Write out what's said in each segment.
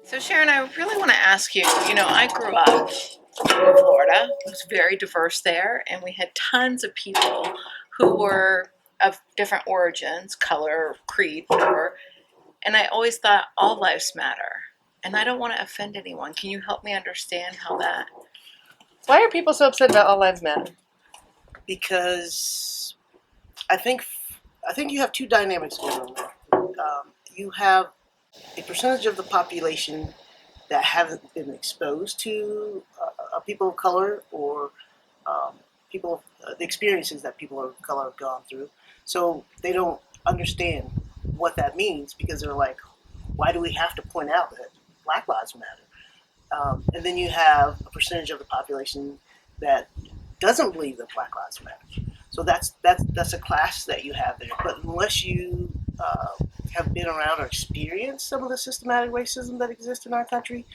So Sharon, I really want to ask you, I grew up in Florida. It was very diverse there, and we had tons of people who were of different origins, color, creed, whatever. And I always thought all lives matter. And I don't want to offend anyone. Can you help me understand how that? Why are people so upset about all lives matter? Because I think you have two dynamics going on there. You have a percentage of the population that haven't been exposed to people of color or the experiences that people of color have gone through, so they don't understand what that means because they're like, why do we have to point out that Black Lives Matter? And then you have a percentage of the population that doesn't believe that Black Lives Matter. So that's a class that you have there. But unless you have been around or experienced some of the systematic racism that exists in our country,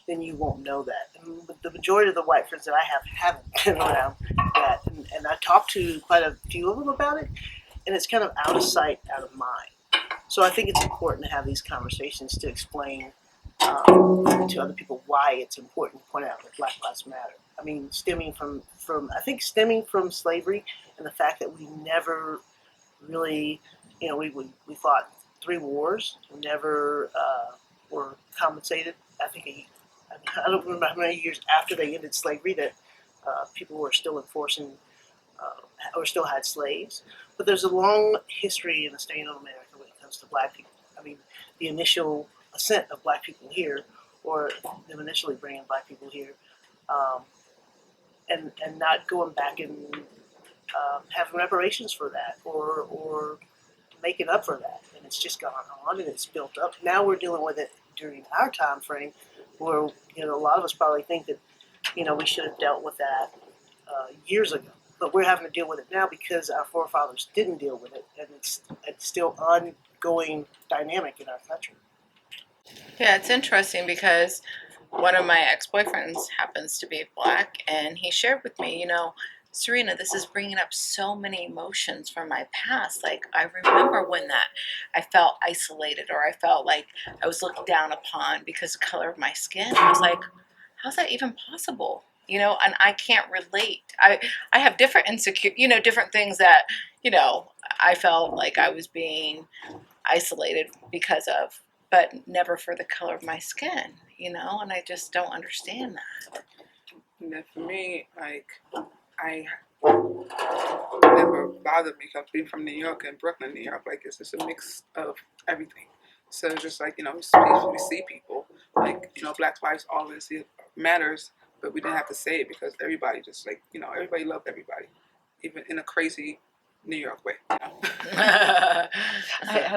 then you won't know that. And the majority of the white friends that I have haven't been around that. And I talked to quite a few of them about it, and it's kind of out of sight, out of mind. So I think it's important to have these conversations to explain to other people why it's important to point out that Black Lives Matter. I mean, stemming from slavery and the fact that we never really, we fought 3 wars, never were compensated. I don't remember how many years after they ended slavery that people were still enforcing or still had slaves. But there's a long history in the state of America when it comes to Black people. I mean, the initial ascent of Black people here, or them initially bringing Black people here, and not going back and having reparations for that, or making up for that. And it's just gone on and it's built up. Now we're dealing with it during our time frame, where a lot of us probably think that we should have dealt with that years ago, but we're having to deal with it now because our forefathers didn't deal with it, and it's still ongoing dynamic in our country. Yeah, it's interesting because one of my ex-boyfriends happens to be Black, and he shared with me, Cyrina, this is bringing up so many emotions from my past. Like, I remember when I felt isolated, or I felt like I was looked down upon because of the color of my skin. I was like, how's that even possible? And I can't relate. I have different different things that, I felt like I was being isolated because of, but never for the color of my skin, and I just don't understand that. And then for me, I never bothered me because being from New York and Brooklyn, New York, it's just a mix of everything. So it's just we see people Black lives always matters, but we didn't have to say it because everybody just everybody loved everybody, even in a crazy New York way. I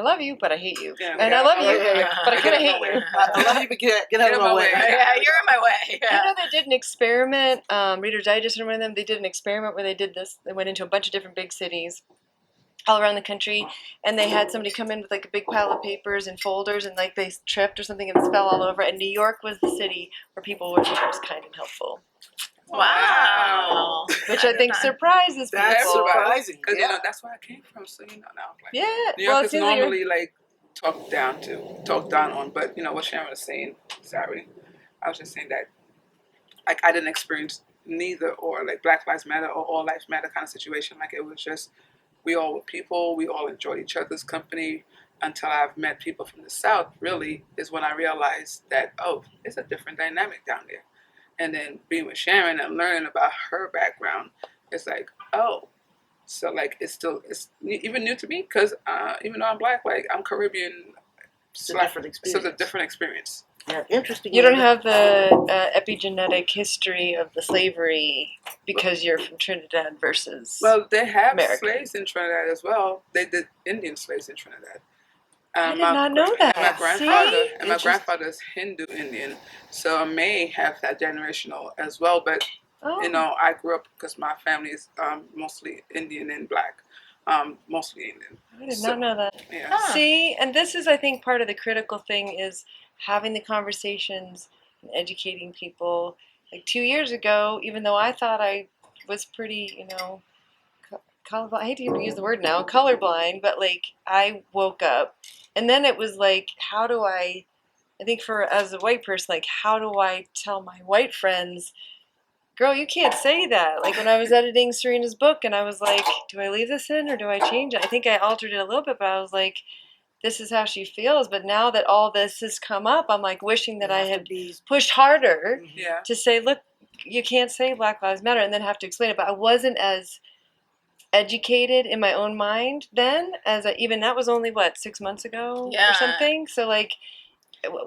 love you, but I hate you. Yeah, and I love you, but I kind of hate you. I love you, but get out of my way. Yeah, you're in my way. Yeah. They did an experiment. Reader's Digest, remember them? They did an experiment where they did this. They went into a bunch of different big cities all around the country, and they had somebody come in with a big pile of papers and folders, and they tripped or something and fell all over. And New York was the city where people were the most kind and helpful. Wow. Which I think surprises people. That's surprising. Because that's where I came from. So now, yeah. New York is normally talked down on. But what Sharon was saying, sorry, I was just saying that I didn't experience neither or Black Lives Matter or All Lives Matter kind of situation. It was just we all were people. We all enjoyed each other's company. Until I've met people from the South, really is when I realized that it's a different dynamic down there. And then being with Sharon and learning about her background, it's so it's even new to me because even though I'm Black, I'm Caribbean. It's a different experience. So it's a different experience. Yeah, interesting. You don't have the epigenetic history of the slavery because you're from Trinidad versus. Well, they have American. slaves in Trinidad as well. They did Indian slaves in Trinidad. I did not know that. My grandfather's Hindu Indian, so I may have that generational as well. But I grew up because my family is mostly Indian and Black, mostly Indian. I did not know that. Yeah. Huh. See, and this is, I think, part of the critical thing is having the conversations and educating people. 2 years ago, even though I thought I was pretty, colorblind. I hate to even use the word now, colorblind, but I woke up, and then it was how do I I think for as a white person, like, how do I tell my white friends, girl, you can't say that. Like when I was editing Cyrina's book and I was like, do I leave this in or do I change it? I think I altered it a little bit, but I was like, this is how she feels. But now that all this has come up, I'm like wishing that I had pushed harder Yeah. to say, look, you can't say Black Lives Matter and then have to explain it. But I wasn't as educated in my own mind then as even that was only what 6 months ago Yeah. or something. So like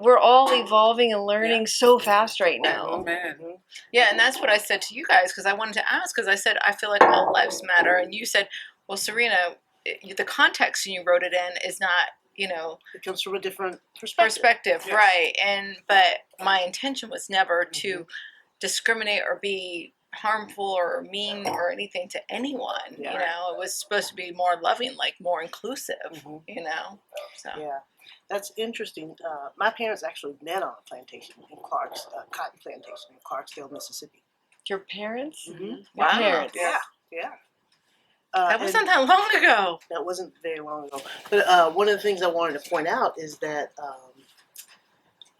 we're all evolving and learning so fast right Oh now. man. Yeah, and that's what I said to you guys because I wanted to ask because I said I feel like all lives matter, and you said, well, Cyrina, the context you wrote it in is not, you know, It comes from a different perspective. perspective, right? And but my intention was never to discriminate or be harmful or mean or anything to anyone. Yeah. You know, it was supposed to be more loving, like more inclusive. Mhm. You know, so Yeah, that's interesting. My parents actually met on a plantation in cotton plantation in Clarksdale, Mississippi. Your parents? Mm-hmm. Your wow, parents. Yeah, yeah. that wasn't that long ago. That wasn't very long ago. But one of the things I wanted to point out is that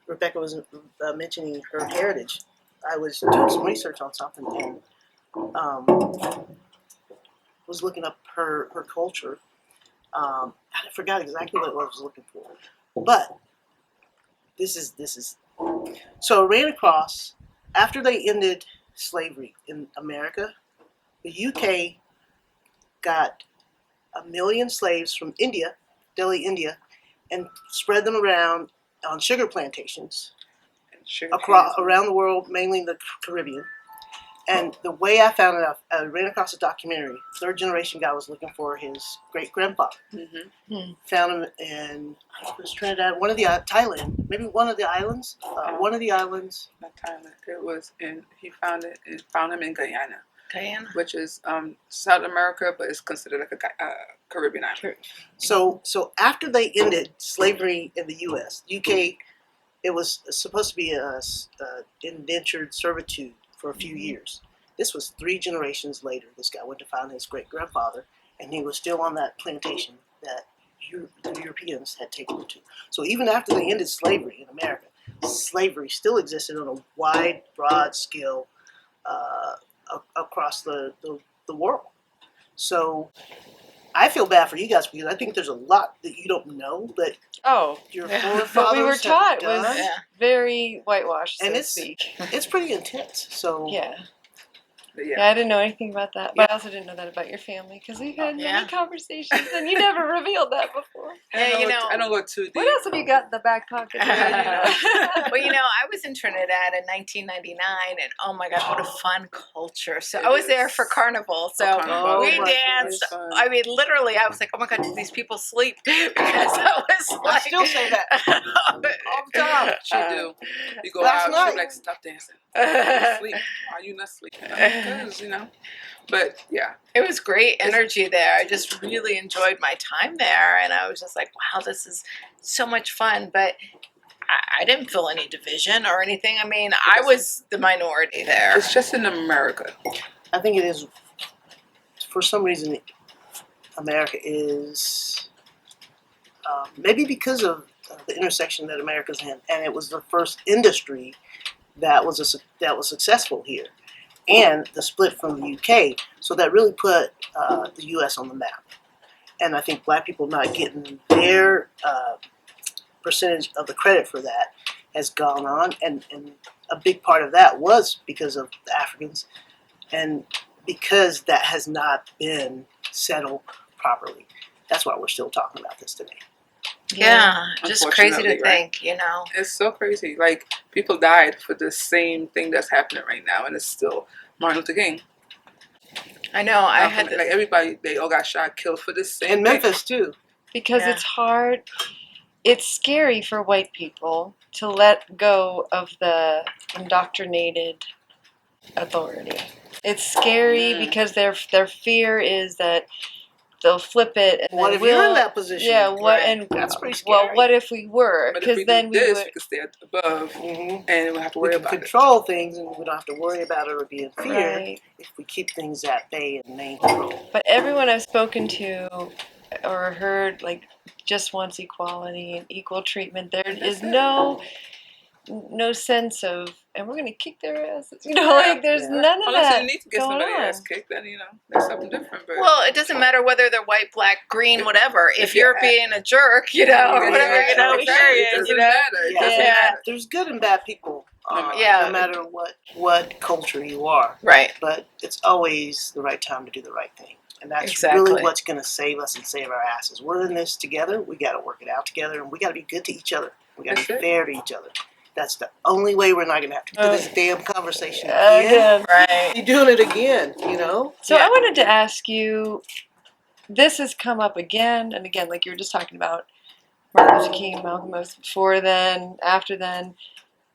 Rebecca was mentioning her heritage. I was doing some research on something and was looking up her culture. I forgot exactly what I was looking for, but this is. So I ran across after they ended slavery in America, the UK got 1 million slaves from India, Delhi, India, and spread them around on sugar plantations around the world, mainly in the Caribbean. And the way I found it out, I ran across a documentary. Third generation guy was looking for his great grandfather. Mm-hmm. Found him in Trinidad, one of the Thailand, maybe one of the islands. One of the islands. Not Thailand. It was in. He found him in Guyana, Guyana. which is South America, but it's considered like a Caribbean island. So after they ended slavery in the U.S., UK, it was supposed to be a indentured servitude for a few years. This was 3 generations later. This guy went to find his great grandfather, and he was still on that plantation that the Europeans had taken him to. So even after they ended slavery in America, slavery still existed on a wide, broad scale across the world. So I feel bad for you guys because I think there's a lot that you don't know that your forefathers what we were taught have done, was very whitewashed, so and to speak. it's pretty intense. So Yeah. But Yeah, I didn't know anything about that, but I also didn't know that about your family because we've had Yeah. many conversations, and you never revealed that before. Yeah, you know. I don't go too deep. What else have you got in the back pocket? Well, you know, I was in Trinidad in 1999, and oh my God, what a fun culture! So I was there for Carnival, so Carnival. we Oh my danced. goodness. I mean, literally, I was like, oh my God, did these people sleep? Because I was I like, still say that all the time. She do. You go Last out, night. she's like, stop dancing. Sleep. Why are you not sleeping? Because, you know. But yeah. It was great energy there. I just really enjoyed my time there, and I was just like, wow, this is so much fun. But I didn't feel any division or anything. I mean, I was the minority there. It's just in America. I think it is. For some reason, America is maybe because of the intersection that America's in, and it was the first industry that was successful here, and the split from the UK. So that really put the U.S. on the map. And I think Black people not getting their percentage of the credit for that has gone on, and a big part of that was because of the Africans, and because that has not been settled properly. That's why we're still talking about this today. Yeah, just crazy to Unfortunately, right? think, you know. It's so crazy. Like, people died for the same thing that's happening right now, and it's still Martin Luther King. I know. I Malcolm, had like everybody, they all got shot, killed for the same In thing. Memphis too. Because Yeah. it's hard. It's scary for white people to let go of the indoctrinated authority. It's scary because their fear is that they'll flip it and What then if we'll, you're in that position? Yeah, what Right. and That's pretty well, scary. what if we were? But if Because we then do we this, would. we can stay above, Mm-hmm. and we don't have to We worry can about control things, and we don't have to worry about it or be in fear Right. if we keep things at bay and main control. But everyone I've spoken to or heard, like just wants equality and equal treatment. There is no sense of, and we're gonna kick their asses. Like there's none of Unless that you need to get going somebody on. ass kicked, then that's something different. But Well, it doesn't matter whether they're white, black, green, whatever. If you're being a jerk, or whatever, exactly. period, It doesn't matter. It doesn't matter. There's good and bad people. Yeah. No matter what culture you are. Right. But it's always the right time to do the right thing. And that's Exactly. really what's going to save us and save our asses. We're in this together. We got to work it out together, and we got to be good to each other. We got to be fair to each other. That's the only way we're not going to have to do this damn conversation again. Right. You're doing it again, So I wanted to ask you, this has come up again and again, like you were just talking about Martin Luther King, Malcolm X, before then, after then.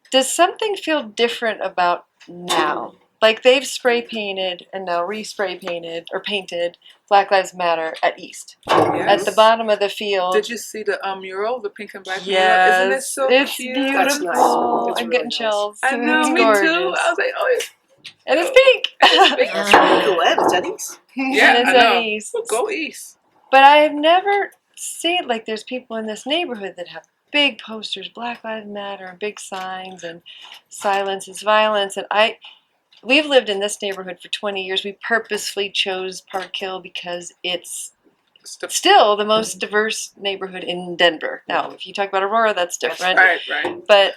Does something feel different about now? Like they've spray painted and now re-spray painted or painted Black Lives Matter at East. Yes. At the bottom of the field. Did you see the mural, the pink and black mural? Yes. Isn't it so it's cute? beautiful. That's nice. It's I'm really getting nice. chills. I know, It's me gorgeous. too. I was like, oh, And it's pink. That's really cool. And it's at East. yeah, And it's I know. at East. Go East. But I have never seen, like, there's people in this neighborhood that have big posters, Black Lives Matter, and big signs, and silence is violence. And we've lived in this neighborhood for 20 years. We purposefully chose Park Hill because it's still the most diverse neighborhood in Denver. Now, if you talk about Aurora, that's different. Right. But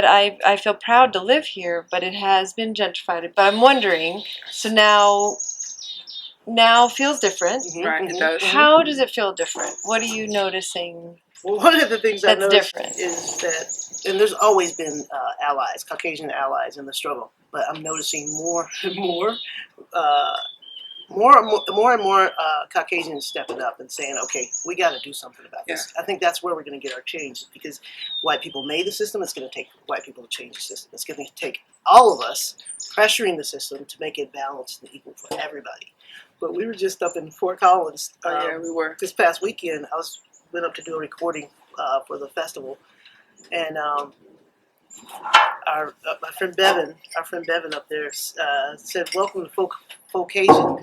I feel proud to live here, but it has been gentrified. But I'm wondering, so now feels different. Right, it does. How does it feel different? What are you noticing? Well, one of the things I've That's noticed different. is that, and there's always been allies, Caucasian allies in the struggle, but I'm noticing more and more Caucasians stepping up and saying, okay, we got to do something about this. I think that's where we're going to get our change, because white people made the system. It's going to take white people to change the system. It's going to take all of us pressuring the system to make it balanced and equal for everybody. But we were just up in Fort Collins. We were. This past weekend, went up to do a recording for the festival, and my friend Bevan up there said, "Welcome to Caucasian,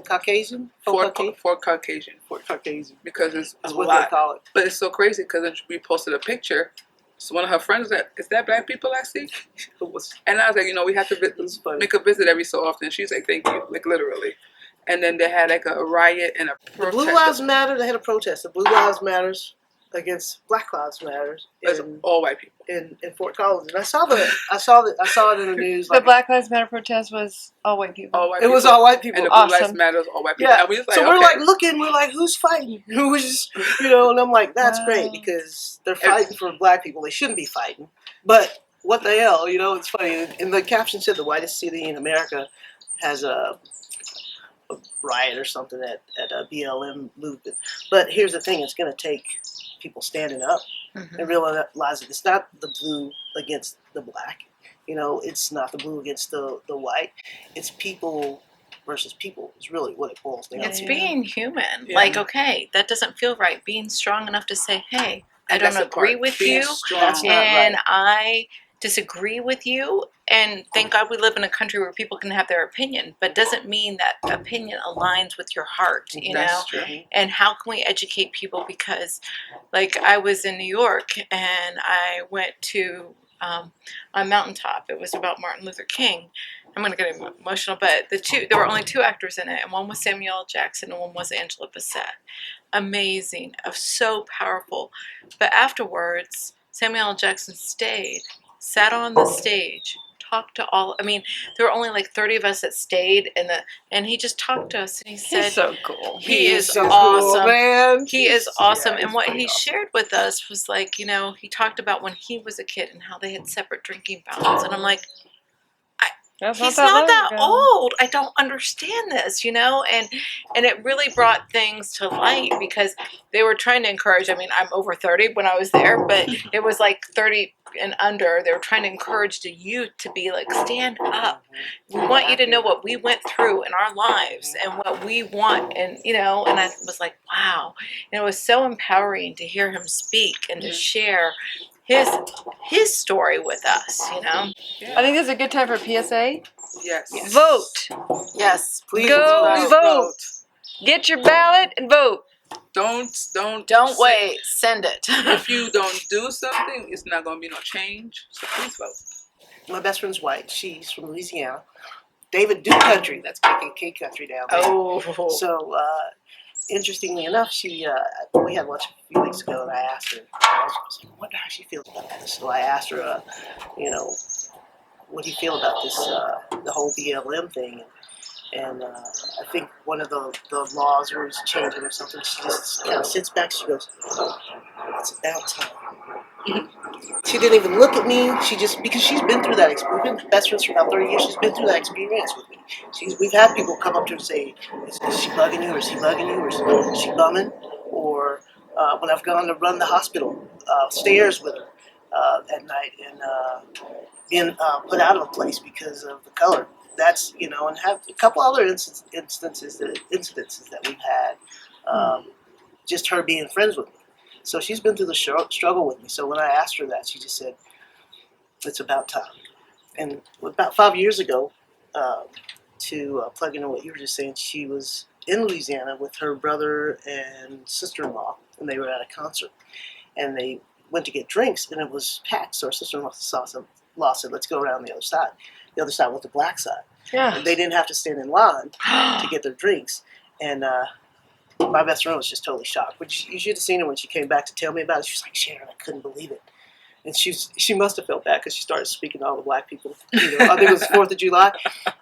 because it's a what lot. they call it." But it's so crazy because we posted a picture. So one of her friends is that black people I see? And I was like, we have to make a visit every so often. She's like, thank you, like literally. And then they had like a riot and a protest. The Blue Lives Matter. They had a protest. The Blue Lives Matters against Black Lives Matters. It's all white people in Fort Collins, and I saw it in the news. The Black Lives Matter protest was all white people. All white it people. was all white people. And the Blue Lives Matter was all white people. Yeah. And we was like, so we're like looking, we're like, who's fighting? Who's, and I'm like, that's great, because they're fighting for black people. They shouldn't be fighting. But what the hell, it's funny. And the caption said the whitest city in America has a riot or something at a BLM movement. But here's the thing, it's going to take people standing up and realizing it's not the blue against the black. It's not the blue against the white. It's people versus people is really what it boils down to. It's being human. Yeah. Like, okay, that doesn't feel right. Being strong enough to say, hey, I don't agree with you, That's not and right. I disagree with you, and thank God we live in a country where people can have their opinion, but doesn't mean that opinion aligns with your heart, That's true. And how can we educate people? Because, like, I was in New York, and I went to a mountaintop. It was about Martin Luther King. I'm going to get emotional, but there were only two actors in it, and one was Samuel L. Jackson, and one was Angela Bassett. Amazing, so powerful. But afterwards, Samuel L. Jackson sat on the stage, talked to there were only like 30 of us that stayed, and he just talked to us, and he said, He's so cool. He is so awesome. cool, man. He is awesome. Yeah, and what he awesome. shared with us was like, he talked about when he was a kid and how they had separate drinking fountains. And I'm like, he's not that old. I don't understand this, and it really brought things to light, because they were trying to encourage. I'm over 30 when I was there, but it was like 30 and under. They were trying to encourage the youth to be like, stand up. We want you to know what we went through in our lives and what we want, and and I was like, wow. And it was so empowering to hear him speak and to share his story with us, I think this is a good time for PSA. Yes. Vote. Yes. Please Go vote. Get your ballot and vote. Don't wait. Send it. If you don't do something, it's not gonna be no change. So please vote. My best friend's white. She's from Louisiana. David Duke country. That's KKK country down there. Oh. So, interestingly enough, we had lunch a few weeks ago, and I asked her. I was like, I wonder how she feels about this. So I asked her, what do you feel about this, the whole BLM thing? And I think one of the laws was changing or something. She just kind of sits back. She goes, "It's about time." She didn't even look at me. She just, because she's been through that experience. We've been best friends for about 30 years. She's been through that experience with me. We've had people come up to her and say, "Is she bugging you, or is he bugging you, or is she bumming?" Or when I've gone to run the hospital stairs with her at night and being put out of a place because of the color. That's, and have a couple other incidences that we've had, just her being friends with me. So she's been through the struggle with me. So when I asked her that, she just said, "It's about time." And about 5 years ago, to plug into what you were just saying, she was in Louisiana with her brother and sister-in-law, and they were at a concert. And they went to get drinks, and it was packed. So her sister-in-law said, "Let's go around the other side." The other side was the black side. Yeah. And they didn't have to stand in line to get their drinks. And my best friend was just totally shocked. But you should have seen her when she came back to tell me about it. She was like, "Sharon, I couldn't believe it." And she must have felt bad because she started speaking to all the black people. I think it was 4th of July.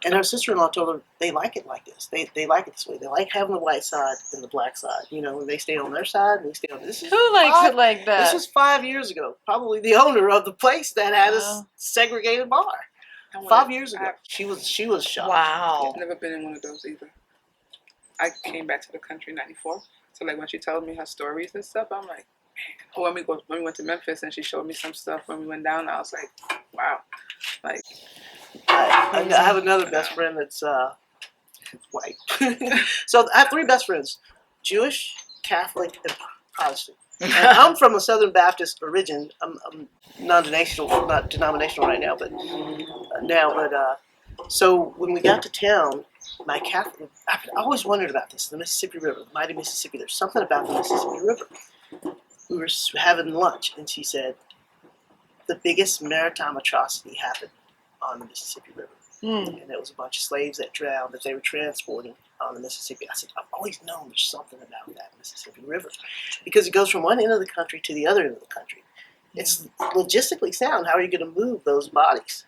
And her sister-in-law told her they like it like this. They like it this way. They like having the white side and the black side. They stay on their side and they stay on this. Who likes it like that? This was 5 years ago. Probably the owner of the place that had a segregated bar. 5 years ago. She was shocked. Wow. I've never been in one of those either. I came back to the country in '94. So like when she told me her stories and stuff, I'm like, man. Oh, when we went to Memphis and she showed me some stuff when we went down, I was like, wow. Like I have another best friend that's white. So I have 3 best friends: Jewish, Catholic, and Protestant. And I'm from a Southern Baptist origin. I'm non-denominational, not denominational right now, but so when we got to town, my Catholic, I always wondered about this: the Mississippi River, the mighty Mississippi. There's something about the Mississippi River. We were having lunch, and she said the biggest maritime atrocity happened on the Mississippi River. And it was a bunch of slaves that drowned that they were transporting on the Mississippi. I said, I've always known there's something about that Mississippi River because it goes from one end of the country to the other end of the country. It's logistically sound. How are you going to move those bodies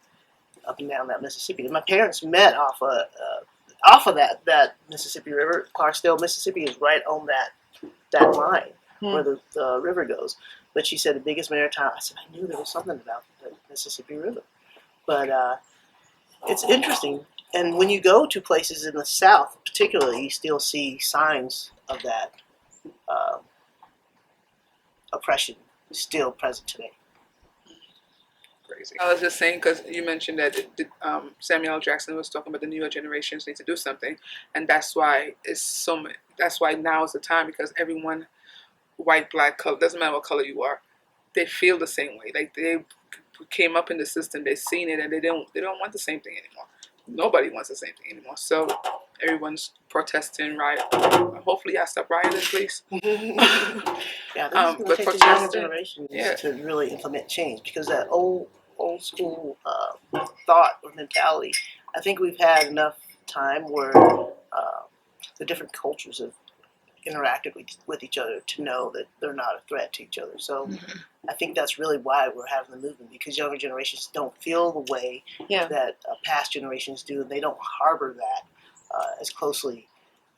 up and down that Mississippi? And my parents met off of that Mississippi River. Clarksdale, Mississippi is right on that line where the river goes. But she said the biggest maritime. I said, I knew there was something about the Mississippi River. But it's interesting. And when you go to places in the South, particularly, you still see signs of that oppression still present today. crazy. I was just saying because you mentioned that Samuel L. Jackson was talking about the newer generations need to do something, and that's why that's why now is the time because everyone, white, black, color, doesn't matter what color you are, they feel the same way. Like they came up in the system, they've seen it, and they don't want the same thing anymore. Nobody wants the same thing anymore. So everyone's protesting, riot. Hopefully, I stop rioting, please. Yeah, this is going to take the younger generation to really implement change because that old school thought or mentality. I think we've had enough time where the different cultures have interacted with each other to know that they're not a threat to each other. So I think that's really why we're having the movement because younger generations don't feel the way that past generations do, and they don't harbor that as closely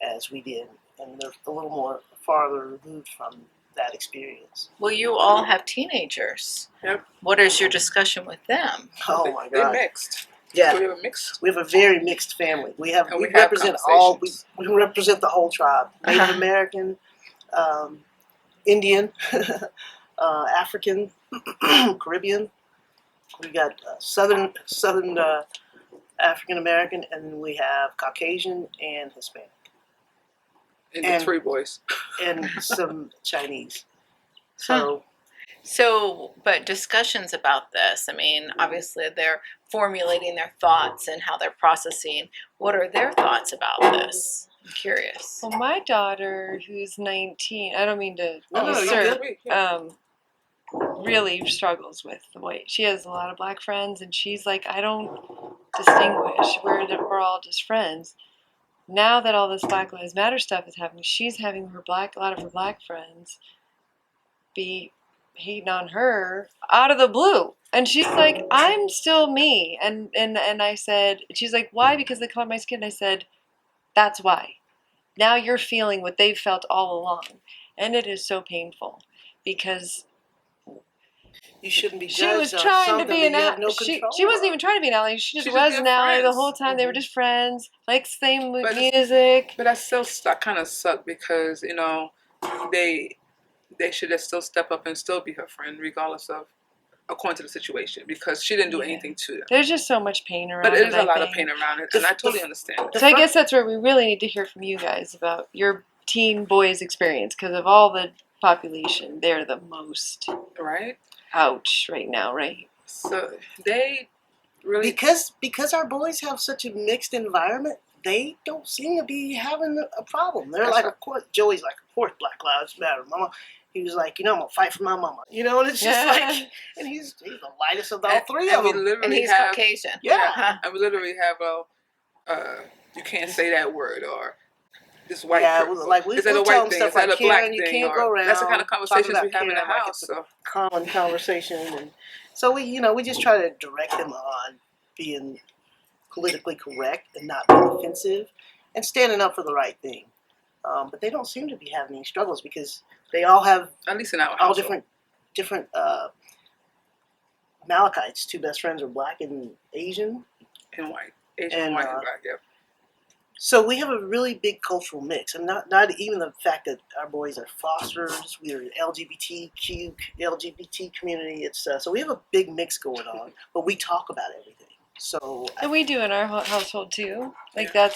as we did, and they're a little more farther removed from that experience. Well, you all have teenagers. Yep. What is your discussion with them? Oh my God. They're mixed. Yeah. So we have a mixed. We have a very mixed family. We represent the whole tribe. Native American, Indian, African, Caribbean. We got Southern African American, and we have Caucasian and Hispanic. And the 3 boys. And some Chinese. So, but discussions about this, I mean, obviously they're formulating their thoughts and how they're processing. What are their thoughts about this? I'm curious. Well, my daughter, who's 19, I don't mean to No, you're usurp, good. really struggles with the white. She has a lot of black friends, and she's like, I don't distinguish. We're all just friends. Now that all this Black Lives Matter stuff is happening, she's having a lot of her black friends be hating on her out of the blue. And she's like, I'm still me. And I said, she's like, why? Because they colored my skin. And I said, that's why. Now you're feeling what they've felt all along. And it is so painful because You shouldn't be she judged was on trying to something be an that you have ally. no She control wasn't on. even trying to be an ally. She She's just just was being an ally the friends. whole time. They were Mhm. just friends, like same But it's- music. But that still kind of sucked because they should have still step up and still be her friend regardless of according to the situation because she didn't do Yeah. anything to them. There's just so much pain around But it. there's a lot of think. pain around it, and I totally understand it. So I guess that's where we really need to hear from you guys about your teen boys' experience, because of all the population, they're the most Right? ouch right now, right? So they really Because our boys have such a mixed environment, they don't seem to be having a problem. They're That's like, right. of course, Joey's like, of course, Black Lives Matter, Mama. He was like, I'm gonna fight for my mama. And it's just like, and he's the lightest of all three and of we them. literally And he's have Caucasian. Yeah. and we literally have you can't say that word or this white Yeah, person. like we Is that a we'll tell white them thing? stuff Is that like, a black Karen, you thing? can't Or go around. that's the kind of conversations talking we about have in the Karen like house. it's a So common conversation, and so we just try to direct them on being politically correct and not being offensive and standing up for the right thing. But they don't seem to be having any struggles because they all have at least in our all household. different Malachites. Two best friends are black and Asian, And white. Asian, and white, and black, yeah. so we have a really big cultural mix. And not even the fact that our boys are fosters, we are LGBT community. It's so we have a big mix going on, but we talk about everything. So And we do in our household too. Like Yeah.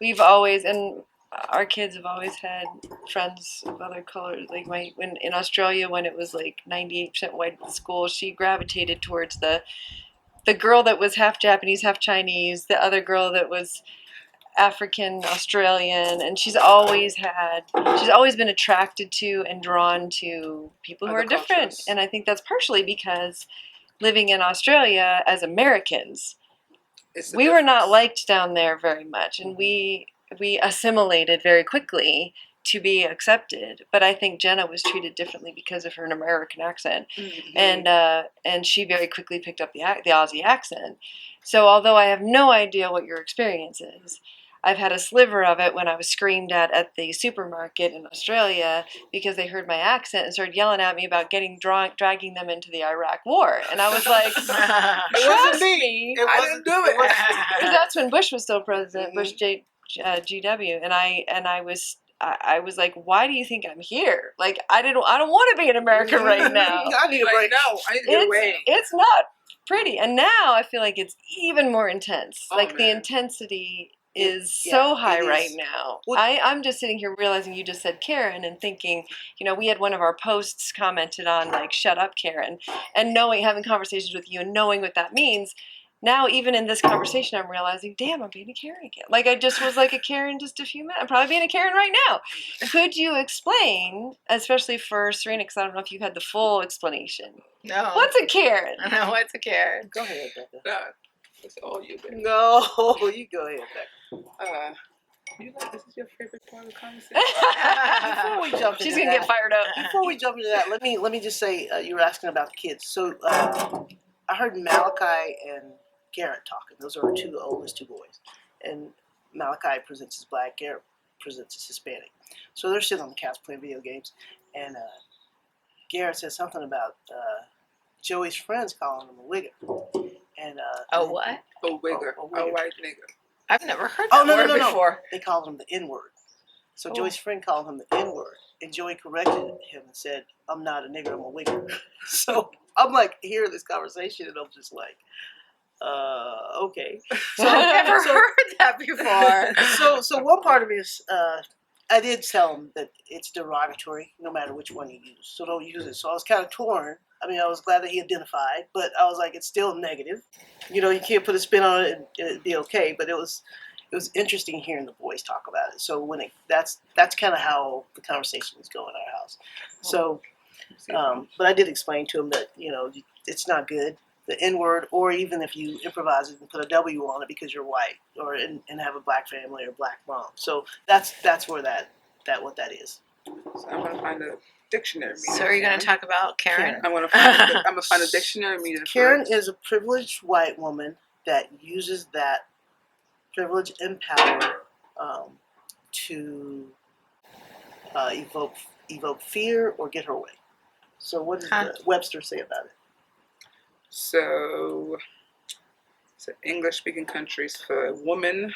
we've always, and our kids have always had friends of other colors. Like when in Australia, when it was like 98% white at the school, she gravitated towards the girl that was half Japanese, half Chinese, the other girl that was African Australian, and she's always been attracted to and drawn to people who Other are different. cultures. And I think that's partially because living in Australia as Americans, It's the we were not difference. liked down there very much, and we assimilated very quickly to be accepted. But I think Jenna was treated differently because of her American accent, Mhm. and she very quickly picked up the Aussie accent. So although I have no idea what your experience is, I've had a sliver of it when I was screamed at the supermarket in Australia because they heard my accent and started yelling at me about getting dragging them into the Iraq War, and I was like, it trust wasn't me. me. I didn't do it. Because that's when Bush was still president, Mhm. Bush GW, and I was like, why do you think I'm here? Like I don't want to be in America right now. I need a Like, break. no, I need to get away. It's not pretty, and now I feel like it's even more intense. Oh, Like the man. intensity is Yeah, so high it is. right now. Well- I'm just sitting here realizing you just said Karen and thinking, we had one of our posts commented on like shut up Karen, and having conversations with you and knowing what that means. Now, even in this conversation, I'm realizing, damn, I'm being a Karen again. Like I just was like a Karen just a few minutes. I'm probably being a Karen right now. Could you explain, especially for Cyrina, because I don't know if you had the full explanation. No. What's a Karen? I know what's a Karen. Go ahead, Becca. No, it's all you, baby. No, you go ahead, Becca. This is your favorite part of the conversation? Before we jump She's into gonna that, get fired up. before we jump into that, let me just say you were asking about the kids. So I heard Malachi and Garrett talking. Those are our two oldest two boys, and Malachi presents as black, Garrett presents as Hispanic. So they're sitting on the couch playing video games, and Garrett says something about Joey's friends calling him a wigger. And Oh, what? A wigger. A A wigger. white nigger. I've never heard Oh, that no, word no, no, no. before. They called him the N-word. So Oh. Joey's friend called him the N-word, and Joey corrected him and said, "I'm not a nigger, I'm a wigger." So I'm like hearing this conversation, and I'm just like, okay. So I've never so- heard that before. So one part of me is, I did tell him that it's derogatory, no matter which one you use. So don't use it. So I was kind of torn. I mean, I was glad that he identified, but I was like, it's still negative. You can't put a spin on it and it'd be okay. But it was it was interesting hearing the boys talk about it. So when that's kind of how the conversation was going in our house. So, but I did explain to him that it's not good, the N word, or even if you improvise it and put a W on it because you're white, or and have a black family or black mom. So that's where what that is. So I'm gonna find a dictionary. So are you going to talk about Karen? I'm gonna find a dictionary meaning. Karen is a privileged white woman that uses that privilege and power to evoke fear or get her way. So what does the Webster say about it? So English-speaking countries, for a woman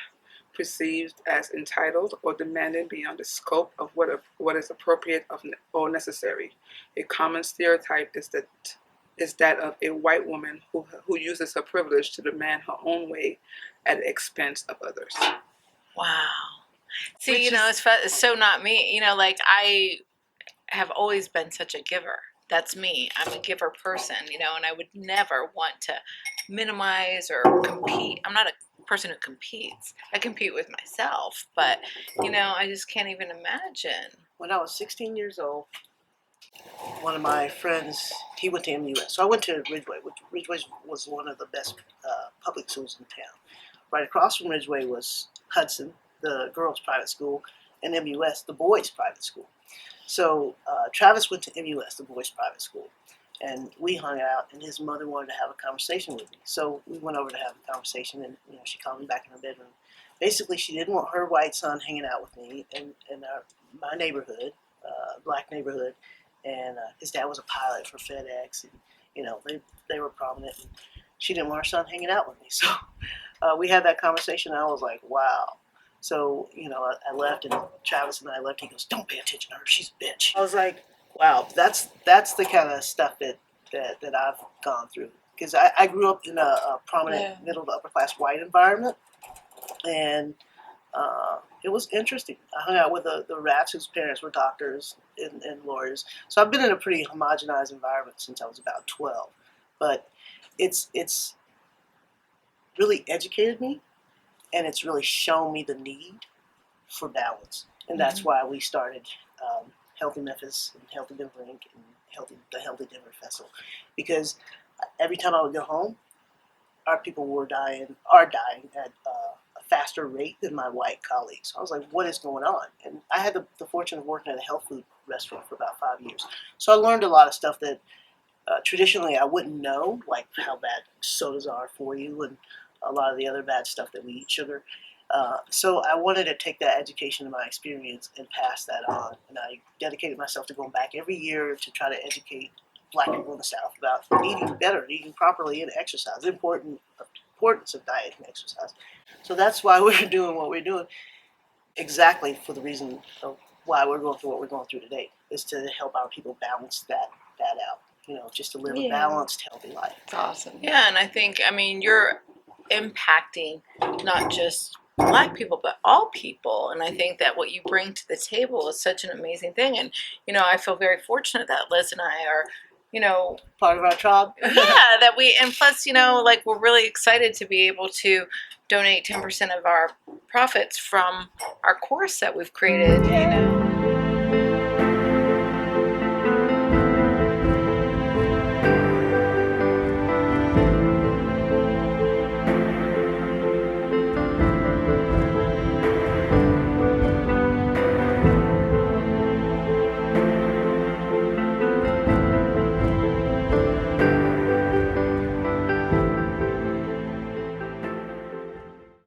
perceived as entitled or demanding beyond the scope of what is appropriate or necessary. A common stereotype is that of a white woman who uses her privilege to demand her own way at the expense of others. Wow. See, it's so not me. Like I have always been such a giver. That's me. I'm a giver person, and I would never want to minimize or compete. I'm not a person who competes. I compete with myself, but I just can't even imagine. When I was 16 years old, one of my friends, he went to MUS. So I went to Ridgeway, which Ridgeway was one of the best public schools in town. Right across from Ridgeway was Hudson, the girls' private school, and MUS, the boys' private school. So Travis went to MUS, the boys' private school, and we hung out, and his mother wanted to have a conversation with me. So we went over to have a conversation, and she called me back in her bedroom. Basically, she didn't want her white son hanging out with me in my neighborhood, black neighborhood, and his dad was a pilot for FedEx, and they were prominent. And she didn't want her son hanging out with me, so we had that conversation, and I was like, wow. So, I left, and Travis and I left. He goes, "Don't pay attention to her. She's a bitch." I was like, wow, that's the kind of stuff that I've gone through. Because I grew up in a prominent middle to upper class white environment, and it was interesting. I hung out with the rats whose parents were doctors and lawyers. So I've been in a pretty homogenized environment since I was about 12. But it's really educated me, and it's really shown me the need for balance. And that's why we started Healthy Memphis and Healthy Denver Inc. and the Healthy Denver Festival. Because every time I would go home, our people are dying at a faster rate than my white colleagues. I was like, what is going on? And I had the fortune of working at a health food restaurant for about 5 years. So I learned a lot of stuff that traditionally I wouldn't know, like how bad sodas are for you and a lot of the other bad stuff that we eat, sugar. So I wanted to take that education and my experience and pass that on. And I dedicated myself to going back every year to try to educate Black people in the South about eating better, eating properly, and exercise, the importance of diet and exercise. So that's why we're doing what we're doing, exactly for the reason of why we're going through what we're going through today, is to help our people balance that out, just to live a balanced, healthy life. It's awesome. Yeah, and I think, you're impacting not just Black people, but all people. And I think that what you bring to the table is such an amazing thing. And, I feel very fortunate that Liz and I are, part of our tribe. that and plus, we're really excited to be able to donate 10% of our profits from our course that we've created,